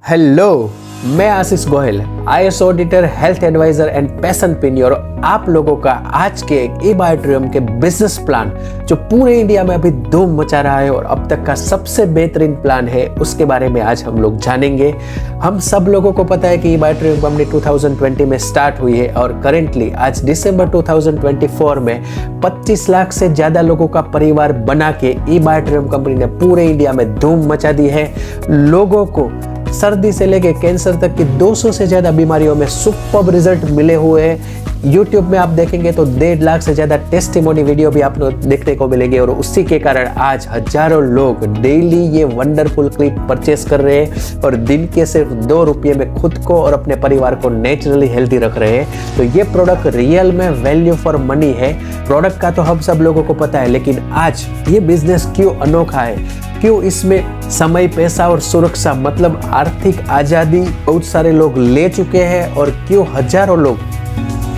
Hello, मैं Ashish Goyal, IAS auditor, health advisor and passion pioneer. आप लोगों का आज के एक ई-बायोट्रियम के बिजनेस प्लान जो पूरे इंडिया में अभी धूम मचा रहा है और अब तक का सबसे बेहतरीन प्लान है, उसके बारे में आज हम लोग जानेंगे। हम सब लोगों को पता है कि ई-बायोट्रियम कंपनी 2020 में स्टार्ट हुई है और करेंटली आज दिसंबर 2024 में 25 लाख से ज्यादा लोगों का परिवार बना के ई-बायोट्रियम कंपनी ने पूरे इंडिया में धूम मचा दी है। लोगों को सर्दी से लेके कैंसर तक की 200 से ज्यादा बीमारियों में सुपर्ब रिजल्ट मिले हुए हैं। YouTube में आप देखेंगे तो 1.5 लाख से ज्यादा टेस्टिमोनी वीडियो भी आपको देखने को मिलेंगे और उसी के कारण आज हजारों लोग डेली ये वंडरफुल क्लिप परचेस कर रहे हैं और दिन के सिर्फ 2 रुपये में खुद को और अपने परिवार को नेचुरली हेल्दी रख रहे हैं। तो ये प्रोडक्ट रियल में वैल्यू फॉर मनी है। प्रोडक्ट का तो हम सब लोगों को पता है, लेकिन आज ये बिजनेस क्यों अनोखा है, क्यों इसमें समय, पैसा और सुरक्षा मतलब आर्थिक आजादी बहुत सारे लोग ले चुके हैं और क्यों हजारों लोग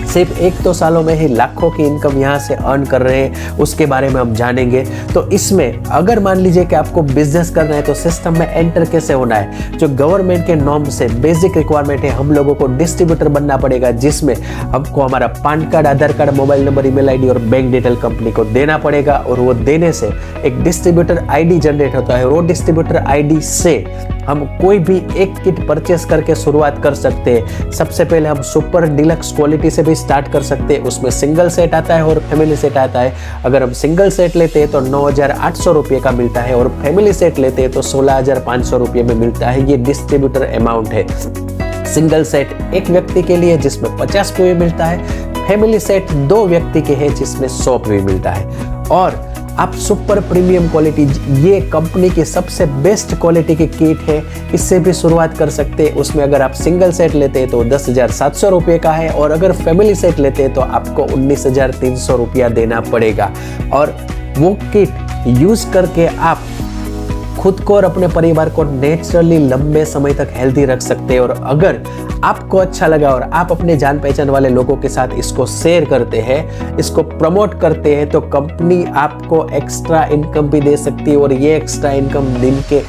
सिर्फ 1-2 सालों में ही लाखों की इनकम यहाँ से अर्न कर रहे हैं, उसके बारे में हम जानेंगे। तो इसमें अगर मान लीजिए कि आपको बिजनेस करना है तो सिस्टम में एंटर कैसे होना है। जो गवर्नमेंट के नॉर्म से बेसिक रिक्वायरमेंट है, हम लोगों को डिस्ट्रीब्यूटर बनना पड़ेगा, जिसमें हमको हमारा PAN card, Aadhaar card, mobile number, email ID और बैंक डिटेल कंपनी को देना पड़ेगा और वो देने से एक डिस्ट्रीब्यूटर आईडी जनरेट होता है। वो डिस्ट्रीब्यूटर आईडी से हम कोई भी एक किट परचेस करके शुरुआत कर सकते हैं। सबसे पहले हम सुपर डिलक्स क्वालिटी से भी स्टार्ट कर सकते हैं। उसमें सिंगल सेट आता है और फैमिली सेट आता है। अगर हम सिंगल सेट लेते हैं तो 9,800 रुपये का मिलता है और फैमिली सेट लेते हैं तो 16,500 रुपये में मिलता है। ये डिस्ट्रीब्यूटर अमाउंट है। सिंगल सेट एक व्यक्ति के लिए जिसमें 50 PV मिलता है। फैमिली सेट 2 व्यक्ति के हैं जिसमें 100 PV मिलता है। और आप सुपर प्रीमियम क्वालिटी, ये कंपनी की सबसे बेस्ट क्वालिटी की किट है, इससे भी शुरुआत कर सकते हैं। उसमें अगर आप सिंगल सेट लेते हैं तो 10,700 रुपये का है और अगर फैमिली सेट लेते हैं तो आपको 19,300 रुपया देना पड़ेगा। और वो किट यूज करके आप खुद को और अपने परिवार को नेचुरली लंबे समय तक हेल्दी रख सकते हैं। और अगर आपको अच्छा लगा और आप अपने जान पहचान वाले लोगों के साथ इसको शेयर करते हैं, इसको प्रमोट करते हैं, तो कंपनी आपको एक्स्ट्रा इनकम भी दे सकती है। और ये एक्स्ट्रा इनकम दिन के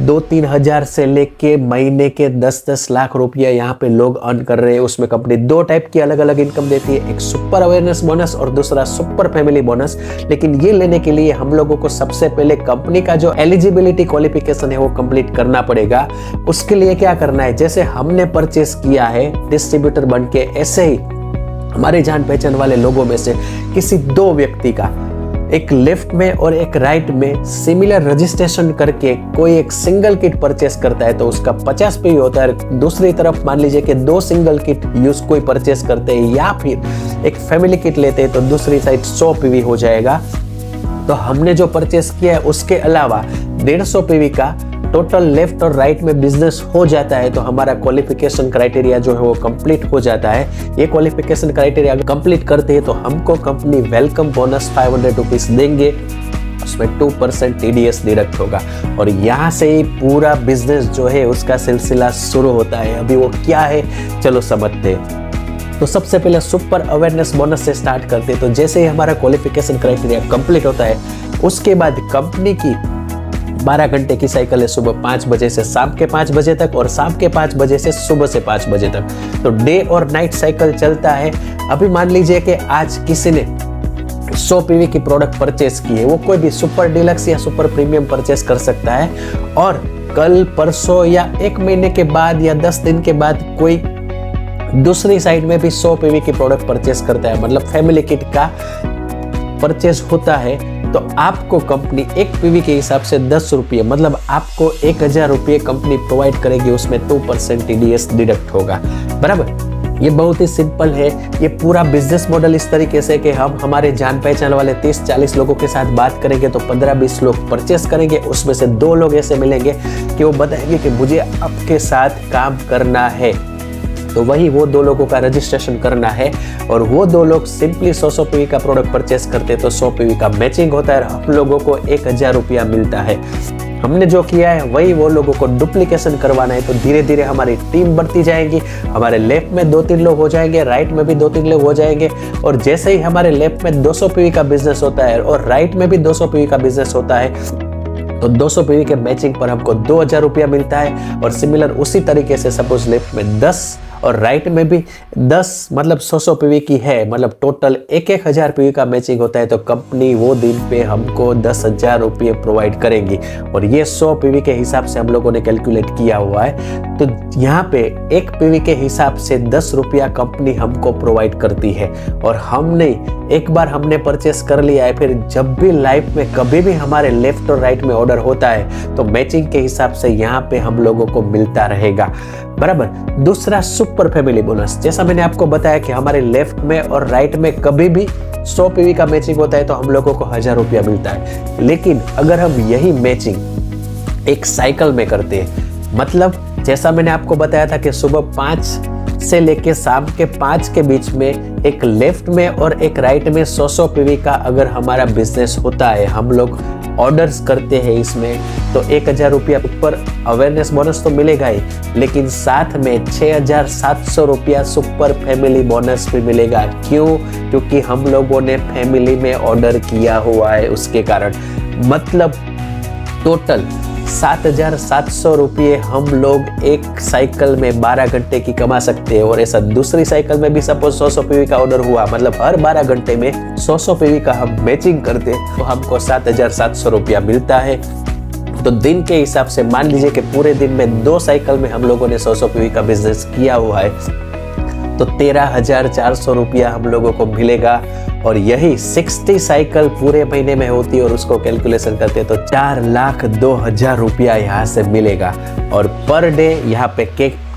2-3 हज़ार से लेके महीने के 10-10 लाख रुपया यहाँ पे लोग अर्न कर रहे हैं। उसमें कंपनी 2 टाइप की अलग अलग इनकम देती है, एक सुपर अवेयरनेस बोनस और दूसरा सुपर फैमिली बोनस। लेकिन ये लेने के लिए हम लोगों को सबसे पहले कंपनी का जो एलिजिबिलिटी क्वालिफिकेशन है वो कंप्लीट करना पड़ेगा। उसके लिए क्या करना है, जैसे हमने परचेस किया है डिस्ट्रीब्यूटर बन के, ऐसे ही हमारे जान पहचान वाले लोगों में से किसी 2 व्यक्ति का एक लेफ्ट में और एक राइट में सिमिलर रजिस्ट्रेशन करके कोई एक सिंगल किट परचेस करता है तो उसका 50 PV होता है। दूसरी तरफ मान लीजिए कि 2 सिंगल किट यूज कोई परचेस करते हैं या फिर एक फैमिली किट लेते हैं तो दूसरी साइड 100 PV हो जाएगा। तो हमने जो परचेस किया है उसके अलावा 150 PV का टोटल लेफ्ट और राइट में बिजनेस हो जाता है तो हमारा क्वालिफिकेशन क्राइटेरिया जो है वो कंप्लीट हो जाता है। ये क्वालिफिकेशन क्राइटेरिया कंप्लीट करते हैं तो हमको कंपनी वेलकम बोनस 500 रुपीज देंगे। उसमें 2% TDS डिडक्ट होगा और यहाँ से ही पूरा बिजनेस जो है उसका सिलसिला शुरू होता है। अभी वो क्या है चलो समझते हैं। तो सबसे पहले सुपर अवेयरनेस बोनस से स्टार्ट करते हैं। तो जैसे ही हमारा क्वालिफिकेशन क्राइटेरिया कंप्लीट होता है उसके बाद कंपनी की 12 घंटे की साइकिल है, सुबह 5 बजे से शाम के 5 बजे तक और शाम के 5 बजे से सुबह से 5 बजे तक। तो डे और नाइट साइकिल चलता है। अभी मान लीजिए कि आज किसी ने 100 PV की प्रोडक्ट परचेस की है, वो कोई भी सुपर डिलक्स या सुपर प्रीमियम परचेस कर सकता है और कल, परसों या 1 महीने के बाद या 10 दिन के बाद कोई दूसरी साइड में भी 100 PV की प्रोडक्ट परचेस करता है, मतलब फैमिली किट का परचेस होता है, तो आपको कंपनी 1 PV के हिसाब से 10 रुपये मतलब आपको 1,000 रुपये कंपनी प्रोवाइड करेगी। उसमें 2% TDS डिडक्ट होगा। बराबर, ये बहुत ही सिंपल है। ये पूरा बिजनेस मॉडल इस तरीके से कि हम हमारे जान पहचान वाले 30-40 लोगों के साथ बात करेंगे तो 15-20 लोग परचेस करेंगे। उसमें से 2 लोग ऐसे मिलेंगे कि वो बताएंगे कि मुझे आपके साथ काम करना है, तो वही वो 2 लोगों का रजिस्ट्रेशन करना है और वो 2 लोग सिंपली 100 PV का प्रोडक्ट परचेस करते हैं तो 100 PV का मैचिंग होता है और हम लोगों को 1,000 रुपया मिलता है। हमने जो किया है वही वो लोगों को डुप्लीकेशन करवाना है। तो धीरे धीरे हमारी टीम बढ़ती जाएगी। हमारे लेफ्ट में 2-3 लोग हो जाएंगे, राइट में भी 2-3 लोग हो जाएंगे और जैसे ही हमारे लेफ्ट में 200 PV का बिजनेस होता है और राइट में भी 200 PV का बिजनेस होता है तो 200 पीवी के मैचिंग पर हमको 2000 रुपया मिलता है। और सिमिलर उसी तरीके से सपोज लेफ्ट में 10 और राइट में भी 10 मतलब 100 पीवी की है, मतलब टोटल 1000 पीवी का मैचिंग होता है। तो कंपनी वो दिन पे हमको 10,000 रुपये प्रोवाइड करेंगी और ये 100 पीवी के हिसाब से हम लोगों ने कैलकुलेट किया हुआ है। तो यहाँ पे 1 पीवी के हिसाब से 10 रुपया कंपनी हमको प्रोवाइड करती है। और हमने एक बार हमने परचेस कर लिया है, फिर जब भी लाइफ में कभी भी हमारे लेफ्ट और राइट में ऑर्डर होता है तो मैचिंग के हिसाब से यहाँ पे हम लोगों को मिलता रहेगा, बराबर। दूसरा सुपर फैमिली बोनस, जैसा मैंने आपको बताया कि हमारे लेफ्ट में और राइट में कभी भी 100 पीवी का मैचिंग होता है तो हम लोगों को 1000 रुपया मिलता है। लेकिन अगर हम यही मैचिंग एक साइकिल में करते हैं, मतलब जैसा मैंने आपको बताया था कि सुबह 5 से लेके शाम के 5 के बीच में एक लेफ्ट में और एक राइट में 100 पीवी का अगर हमारा बिजनेस होता है, हम लोग ऑर्डर्स करते हैं इसमें, तो 1000 रुपया ऊपर अवेयरनेस बोनस तो मिलेगा ही, लेकिन साथ में 6700 रुपया सुपर फैमिली बोनस भी मिलेगा। क्यों? क्योंकि हम लोगों ने फैमिली में ऑर्डर किया हुआ है, उसके कारण। मतलब टोटल 7700 रुपये हम लोग एक साइकिल में 12 घंटे की कमा सकते हैं। और ऐसा दूसरी साइकिल में भी सपोज 100 पीवी का ऑर्डर हुआ, मतलब हर 12 घंटे में 100 पीवी का हम मैचिंग करते तो हमको 7700 रुपया मिलता है। तो दिन के हिसाब से मान लीजिए कि पूरे दिन में 2 साइकिल में हम लोगों ने 100 पीवी का बिजनेस किया हुआ है, तो 13,400 रुपया हम लोगों को मिलेगा। और यही 60 साइकिल पूरे महीने में होती है और उसको कैलकुलेशन करते हैं तो 4,02,000 रुपया यहाँ से मिलेगा। और पर डे यहाँ पे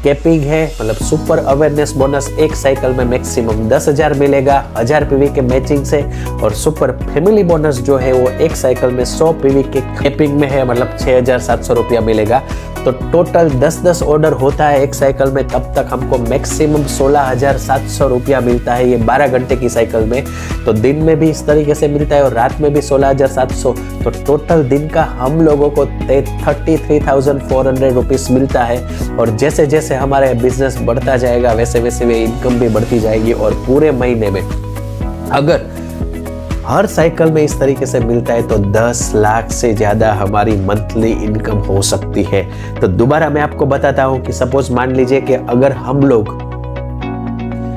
कैपिंग है, मतलब सुपर अवेयरनेस बोनस एक साइकिल में मैक्सिमम 10,000 मिलेगा 1000 पीवी के मैचिंग से। और सुपर फैमिली बोनस जो है वो एक साइकिल में 100 पीवी के कैपिंग में है, मतलब 6,700 रुपया मिलेगा। तो टोटल 10-10 ऑर्डर होता है एक साइकिल में, तब तक हमको मैक्सिमम 16,700 रुपया मिलता है, ये 12 घंटे की साइकिल में। तो दिन में भी इस तरीके से मिलता है और रात में भी 16,700। तो टोटल दिन का हम लोगों को 33,400 रुपीस मिलता है। और जैसे जैसे हमारे बिजनेस बढ़ता जाएगा वैसे वैसे वे इनकम भी बढ़ती जाएगी। और पूरे महीने में अगर हर साइकिल में इस तरीके से मिलता है तो 10 लाख से ज्यादा हमारी मंथली इनकम हो सकती है। तो दोबारा मैं आपको बताता हूं कि सपोज मान लीजिए कि अगर हम लोग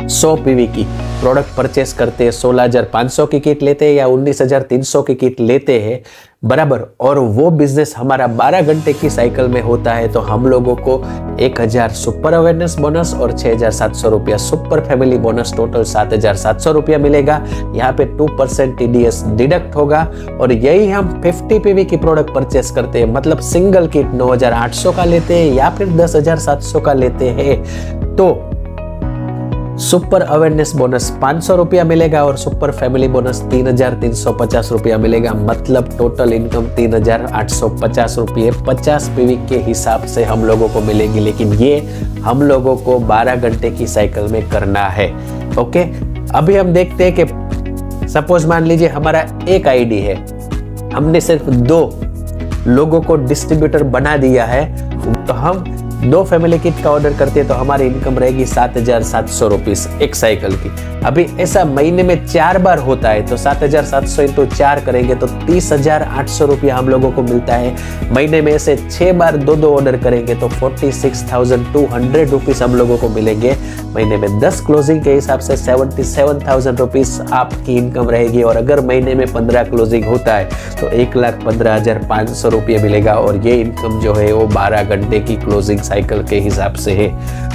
100 पीवी की प्रोडक्ट परचेस करते हैं, 16,500 की किट लेते हैं या 19,300 की किट लेते हैं, बराबर। और वो बिजनेस हमारा 12 घंटे की साइकिल में होता है तो हम लोगों को 1000 सुपर अवेयरनेस बोनस और 6,700 रुपया सुपर फैमिली बोनस, टोटल 7,700 रुपया मिलेगा। यहाँ पे 2% TDS डिडक्ट होगा। और यही हम 50 पीवी की प्रोडक्ट परचेस करते हैं, मतलब सिंगल किट 9,800 का लेते हैं या फिर 10,700 का लेते हैं, तो सुपर अवेयरनेस बोनस 500 रुपया मिलेगा और सुपर फैमिली बोनस 3,350 रुपया मिलेगा। मतलब टोटल इनकम 3,850 रुपये 50 पीवी के हिसाब से हम लोगों को मिलेगी। लेकिन ये हम लोगों को 12 घंटे की साइकिल में करना है। ओके, अभी हम देखते हैं कि सपोज मान लीजिए हमारा एक आईडी है, हमने सिर्फ 2 लोगों को डिस्ट्रीब्यूटर बना दिया है, तो हम 2 फैमिली किट का ऑर्डर करते हैं तो हमारी इनकम रहेगी 7,700 रुपीस एक साइकिल की। अभी ऐसा महीने में 4 बार होता है तो 7,700 इंटू 4 करेंगे तो 30,800 रुपया हम लोगों को मिलता है। महीने में ऐसे 6 बार 2-2 ऑर्डर करेंगे तो 46,200 रुपीस हम लोगों को मिलेंगे। महीने में 10 क्लोजिंग के हिसाब से 77,000 रुपीस आपकी इनकम रहेगी। और अगर महीने में 15 क्लोजिंग होता है तो 1,15,500 रुपये मिलेगा। और ये इनकम जो है वो 12 घंटे की क्लोजिंग साइकिल के हिसाब से है।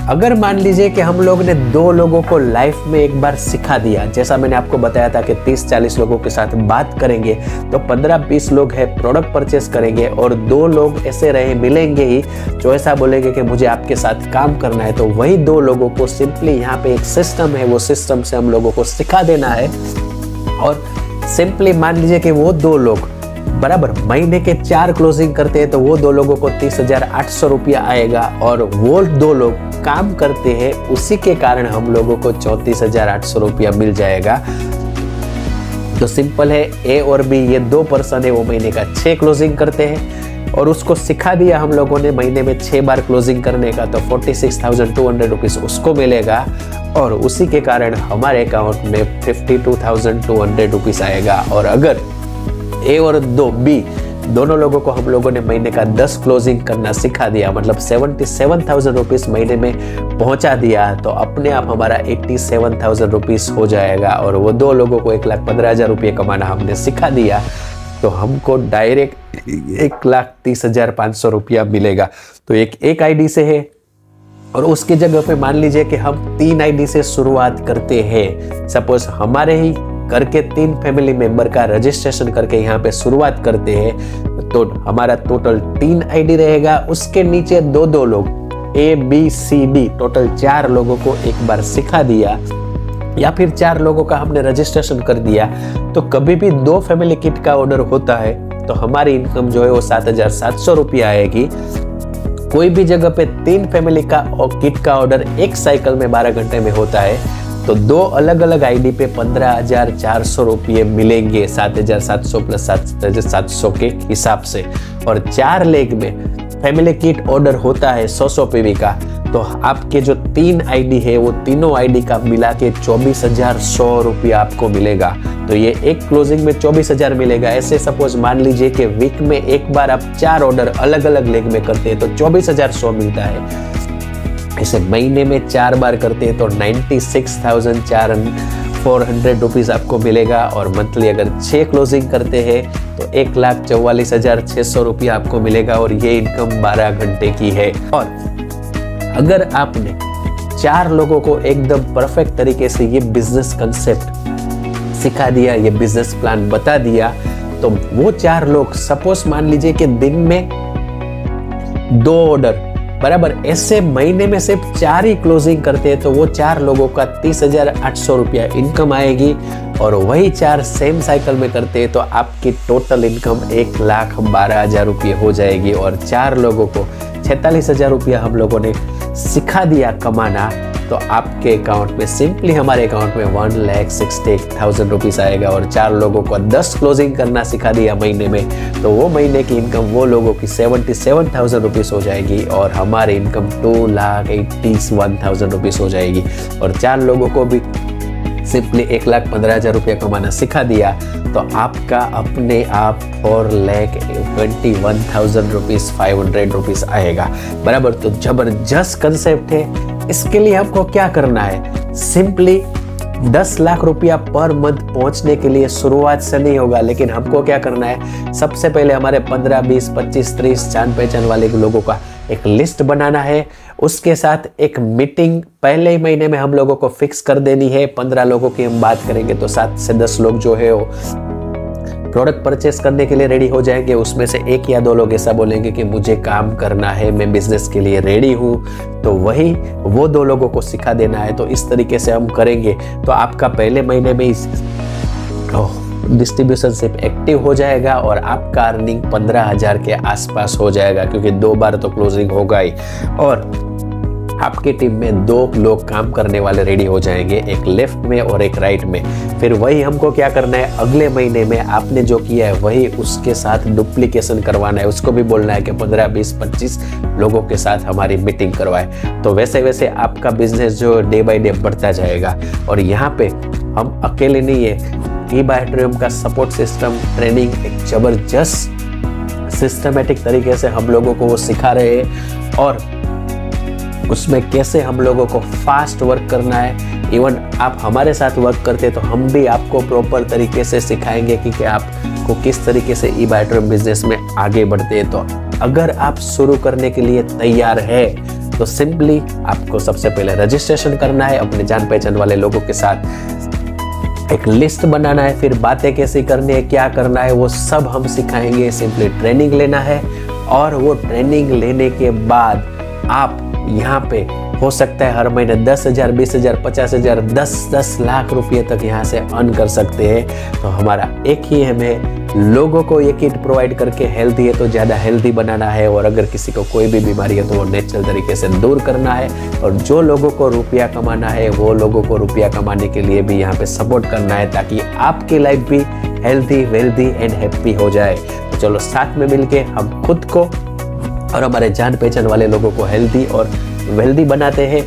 अगर मान लीजिए कि हम लोग ने 2 लोगों को लाइफ में एक बार सिखा दिया, जैसा मैंने आपको बताया था कि 30-40 लोगों के साथ बात करेंगे तो 15-20 लोग हैं प्रोडक्ट परचेस करेंगे और 2 लोग ऐसे रहे मिलेंगे ही जो ऐसा बोलेंगे कि मुझे आपके साथ काम करना है। तो वही 2 लोगों को सिंपली यहाँ पे एक सिस्टम है, वो सिस्टम से हम लोगों को सिखा देना है। और सिंपली मान लीजिए कि वो 2 लोग बराबर महीने के 4 क्लोजिंग करते हैं तो वो 2 लोगों को 30,800 रुपया आएगा। और वो 2 लोग काम करते हैं, उसी के कारण हम लोगों को 34,800 रुपया मिल जाएगा। तो सिंपल है, ए और बी ये 2 पर्सन है, वो महीने का 6 क्लोजिंग करते हैं और उसको सिखा दिया हम लोगों ने महीने में 6 बार क्लोजिंग करने का, तो 46,200 रुपीस उसको मिलेगा। और उसी के कारण हमारे अकाउंट में 52,200 रुपीस आएगा। और अगर ए और 2 बी दोनों लोगों को हम लोगों ने महीने का 10 क्लोजिंग करना सिखा दिया, मतलब 77,000 रुपीज़ महीने में पहुंचा दिया, तो अपने आप हमारा 87,000 रुपीज़ हो जाएगा। और वो 2 लोगों को 1,15,000 रुपये कमाना हमने सिखा दिया, तो हमको डायरेक्ट 1,30,500 रुपया मिलेगा। तो एक आईडी से है, और उसकी जगह पे मान लीजिए कि हम 3 आईडी से शुरुआत करते हैं। सपोज हमारे ही करके 3 फैमिली मेंबर का रजिस्ट्रेशन करके यहाँ पे शुरुआत करते हैं, तो हमारा टोटल 3 आईडी रहेगा। उसके नीचे 2 लोग ABCD टोटल 4 लोगों को एक बार सिखा दिया, या फिर 4 लोगों का हमने रजिस्ट्रेशन कर दिया। तो कभी भी 2 फैमिली किट का ऑर्डर होता है तो हमारी इनकम जो है वो 7,700 रुपया आएगी। कोई भी जगह पे 3 फैमिली का किट का ऑर्डर एक साइकिल में 12 घंटे में होता है, तो 2 अलग अलग आईडी पे 15,400 रुपये मिलेंगे, 7,700 प्लस 7,700 के हिसाब से। और 4 लेग में फैमिली किट ऑर्डर होता है 100 PV का, तो आपके जो 3 आईडी है वो तीनों आईडी का मिला के 24,100 रुपया आपको मिलेगा। तो ये एक क्लोजिंग में 24,000 मिलेगा। ऐसे सपोज मान लीजिए कि वीक में एक बार आप 4 ऑर्डर अलग अलग लेग में करते हैं तो 24,100 मिलता है। ऐसे महीने में 4 बार करते हैं तो 96,400 रुपीज़ आपको मिलेगा। और मंथली अगर 6 क्लोजिंग करते हैं तो 1,44,600 रुपया आपको मिलेगा, और ये इनकम 12 घंटे की है। और अगर आपने 4 लोगों को एकदम परफेक्ट तरीके से ये बिजनेस कंसेप्ट सिखा दिया, ये बिजनेस प्लान बता दिया, तो वो 4 लोग सपोज मान लीजिए कि दिन में 2 ऑर्डर बराबर ऐसे महीने में सिर्फ 4 ही क्लोजिंग करते हैं, तो वो 4 लोगों का 30,800 रुपया इनकम आएगी। और वही 4 सेम साइकिल में करते हैं तो आपकी टोटल इनकम 1,12,000 रुपये हो जाएगी। और 4 लोगों को 46,000 रुपया हम लोगों ने सिखा दिया कमाना, तो आपके अकाउंट में सिंपली हमारे अकाउंट में 1,60,000 रुपीज़ आएगा। और 4 लोगों को 10 क्लोजिंग करना सिखा दिया महीने में, तो वो महीने की इनकम वो लोगों की 77,000 रुपीज़ हो जाएगी, और हमारी इनकम 2,81,000 रुपीज़ हो जाएगी। और 4 लोगों को भी सिंपली 1,15,000 रुपया कमाना सिखा दिया, तो आपका अपने आप 4,21,000 रुपीज़ 500 रुपीज़ आएगा बराबर। तो जबरदस्त कंसेप्ट है। इसके लिए हमको क्या करना है, सिंपली 10 लाख रुपया पर मंथ पहुंचने के लिए शुरुआत से नहीं होगा, लेकिन हमको क्या करना है, सबसे पहले हमारे 15, 20, 25, 30 जान पहचान वाले लोगों का एक लिस्ट बनाना है। उसके साथ एक मीटिंग पहले ही महीने में हम लोगों को फिक्स कर देनी है। 15 लोगों की हम बात करेंगे तो 7 से 10 लोग जो है वो प्रोडक्ट परचेस करने के लिए रेडी हो जाएंगे। उसमें से 1 या 2 लोग ऐसा बोलेंगे कि मुझे काम करना है, मैं बिजनेस के लिए रेडी हूँ, तो वही वो 2 लोगों को सिखा देना है। तो इस तरीके से हम करेंगे तो आपका पहले महीने में डिस्ट्रीब्यूशनशिप एक्टिव हो जाएगा, और आपका अर्निंग 15,000 के आसपास हो जाएगा, क्योंकि 2 बार तो क्लोजिंग होगा ही। और आपकी टीम में 2 लोग काम करने वाले रेडी हो जाएंगे, एक लेफ्ट में और एक राइट में। फिर वही हमको क्या करना है, अगले महीने में आपने जो किया है वही उसके साथ डुप्लीकेशन करवाना है। उसको भी बोलना है कि 15, 20, 25 लोगों के साथ हमारी मीटिंग करवाए। तो वैसे वैसे आपका बिजनेस जो डे बाय डे बढ़ता जाएगा। और यहाँ पे हम अकेले नहीं है, eBuyTriumph का सपोर्ट सिस्टम ट्रेनिंग एक जबरदस्त सिस्टमेटिक तरीके से हम लोगों को वो सिखा रहे हैं, और उसमें कैसे हम लोगों को फास्ट वर्क करना है। इवन आप हमारे साथ वर्क करते तो हम भी आपको प्रॉपर तरीके से सिखाएंगे कि आपको किस तरीके से eBuyTriumph बिजनेस में आगे बढ़ते हैं। तो अगर आप शुरू करने के लिए तैयार है तो सिंपली आपको सबसे पहले रजिस्ट्रेशन करना है, अपने जान पहचान वाले लोगों के साथ एक लिस्ट बनाना है, फिर बातें कैसे करनी है, क्या करना है, वो सब हम सिखाएंगे। सिंपली ट्रेनिंग लेना है, और वो ट्रेनिंग लेने के बाद आप यहाँ पे हो सकता है हर महीने 10,000, 20,000, 50,000, 10 लाख रुपये तक यहाँ से अर्न कर सकते हैं। तो हमारा एक ही हमें लोगों को ये किट प्रोवाइड करके हेल्दी है तो ज़्यादा हेल्दी बनाना है, और अगर किसी को कोई भी बीमारी है तो वो नेचुरल तरीके से दूर करना है। और जो लोगों को रुपया कमाना है वो लोगों को रुपया कमाने के लिए भी यहाँ पे सपोर्ट करना है, ताकि आपकी लाइफ भी हेल्दी, वेल्दी एंड हैप्पी हो जाए। तो चलो साथ में मिलके हम खुद को और हमारे जान पहचान वाले लोगों को हेल्दी और वेल्दी बनाते हैं।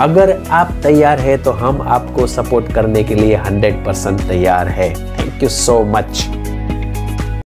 अगर आप तैयार हैं तो हम आपको सपोर्ट करने के लिए 100% तैयार है। Thank you so much.